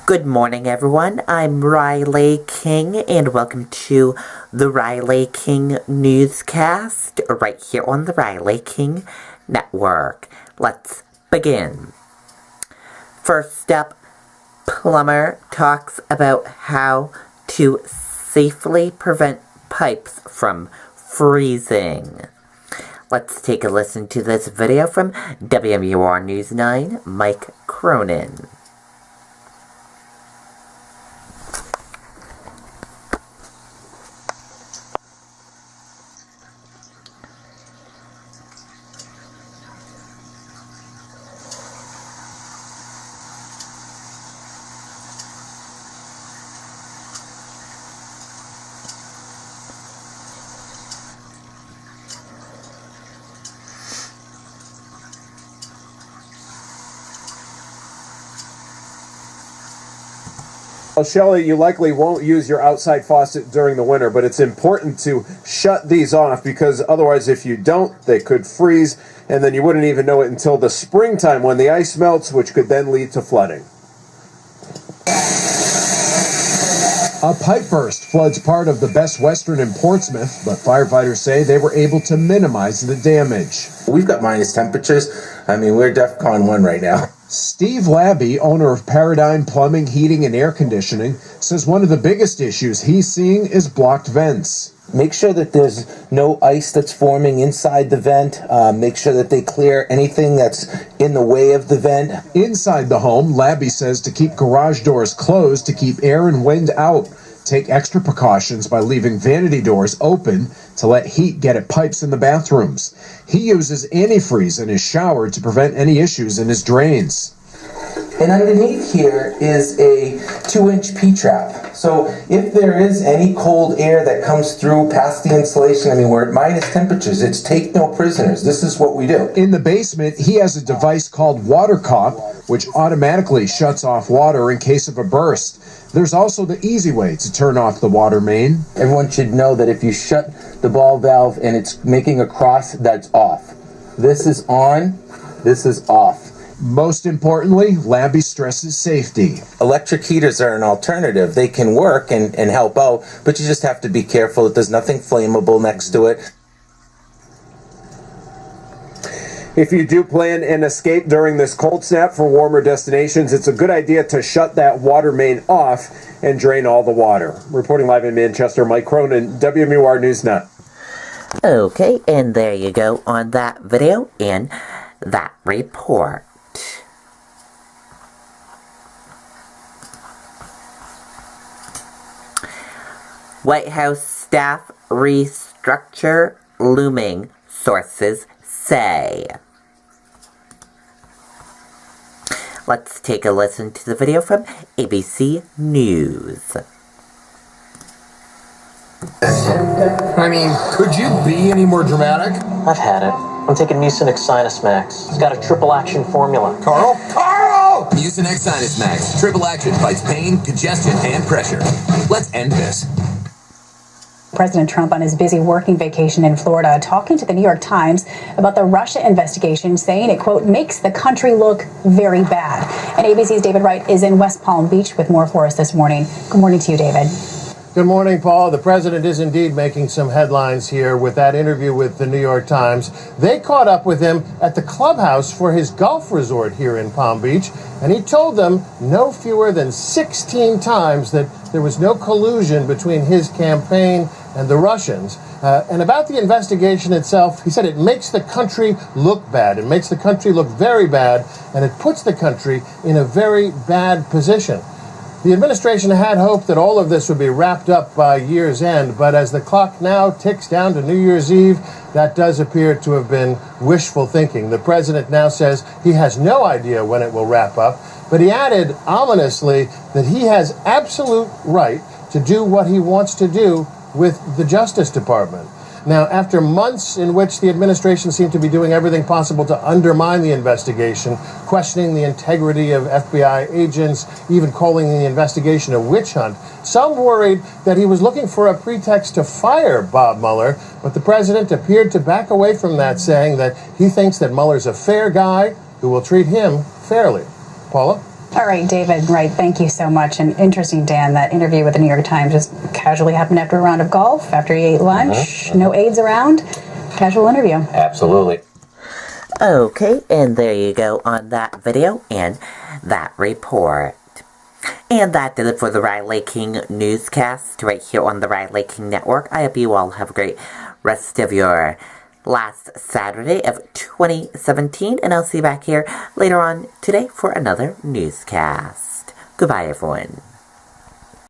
Good morning, everyone. I'm Riley King, and welcome to the Riley King Newscast, right here on the Riley King Network. Let's begin. First up, plumber talks about how to safely prevent pipes from freezing. Let's take a listen to this video from WMUR News 9, Mike Cronin. Well, Shelley, you likely won't use your outside faucet during the winter, but it's important to shut these off because otherwise, if you don't, they could freeze, and then you wouldn't even know it until the springtime when the ice melts, which could then lead to flooding. A pipe burst floods part of the Best Western in Portsmouth, but firefighters say they were able to minimize the damage. We've got minus temperatures. I mean, we're DEFCON 1 right now. Steve Labby, owner of Paradigm Plumbing, Heating, and Air Conditioning, says one of the biggest issues he's seeing is blocked vents. Make sure that there's no ice that's forming inside the vent. Make sure that they clear anything that's in the way of the vent. Inside the home, Labby says to keep garage doors closed to keep air and wind out. Take extra precautions by leaving vanity doors open to let heat get at pipes in the bathrooms. He uses antifreeze in his shower to prevent any issues in his drains. And underneath here is a 2-inch P-trap. So if there is any cold air that comes through past the insulation, I mean, we're at minus temperatures. It's take no prisoners. This is what we do. In the basement, he has a device called Water Cop, which automatically shuts off water in case of a burst. There's also the easy way to turn off the water main. Everyone should know that if you shut the ball valve and it's making a cross, that's off. This is on, this is off. Most importantly, Labby stresses safety. Electric heaters are an alternative. They can work and help out, but you just have to be careful that there's nothing flammable next to it. If you do plan an escape during this cold snap for warmer destinations, it's a good idea to shut that water main off and drain all the water. Reporting live in Manchester, Mike Cronin, WMUR News 9. Okay, and there you go on that video and that report. White House staff restructure looming, sources say. Let's take a listen to the video from ABC News. I mean, could you be any more dramatic? I've had it. I'm taking Mucinex Sinus Max. It's got a triple action formula. Carl? Mucinex Sinus Max. Triple action fights pain, congestion, and pressure. Let's end this. President Trump on his busy working vacation in Florida talking to the New York Times about the Russia investigation, saying it, quote, makes the country look very bad. And ABC's David Wright is in West Palm Beach with more for us this morning. Good morning to you, David. Good morning, Paul. The president is indeed making some headlines here with that interview with the New York Times. They caught up with him at the clubhouse for his golf resort here in Palm Beach, and he told them no fewer than 16 times that there was no collusion between his campaign and the Russians. And about the investigation itself, he said it makes the country look bad. It makes the country look very bad, and it puts the country in a very bad position. The administration had hoped that all of this would be wrapped up by year's end, but as the clock now ticks down to New Year's Eve, that does appear to have been wishful thinking. The president now says he has no idea when it will wrap up, but he added ominously that he has absolute right to do what he wants to do with the Justice Department. Now, after months in which the administration seemed to be doing everything possible to undermine the investigation, questioning the integrity of FBI agents, even calling the investigation a witch hunt, some worried that he was looking for a pretext to fire Bob Mueller, but the president appeared to back away from that, saying that he thinks that Mueller's a fair guy who will treat him fairly. Paula? All right, David Wright, thank you so much. And interesting, Dan, that interview with the New York Times just casually happened after a round of golf, after he ate lunch, no aides around. Casual interview. Absolutely. Okay, and there you go on that video and that report. And that did it for the Riley King Newscast right here on the Riley King Network. I hope you all have a great rest of your last Saturday of 2017. And I'll see you back here later on today for another newscast. Goodbye, everyone.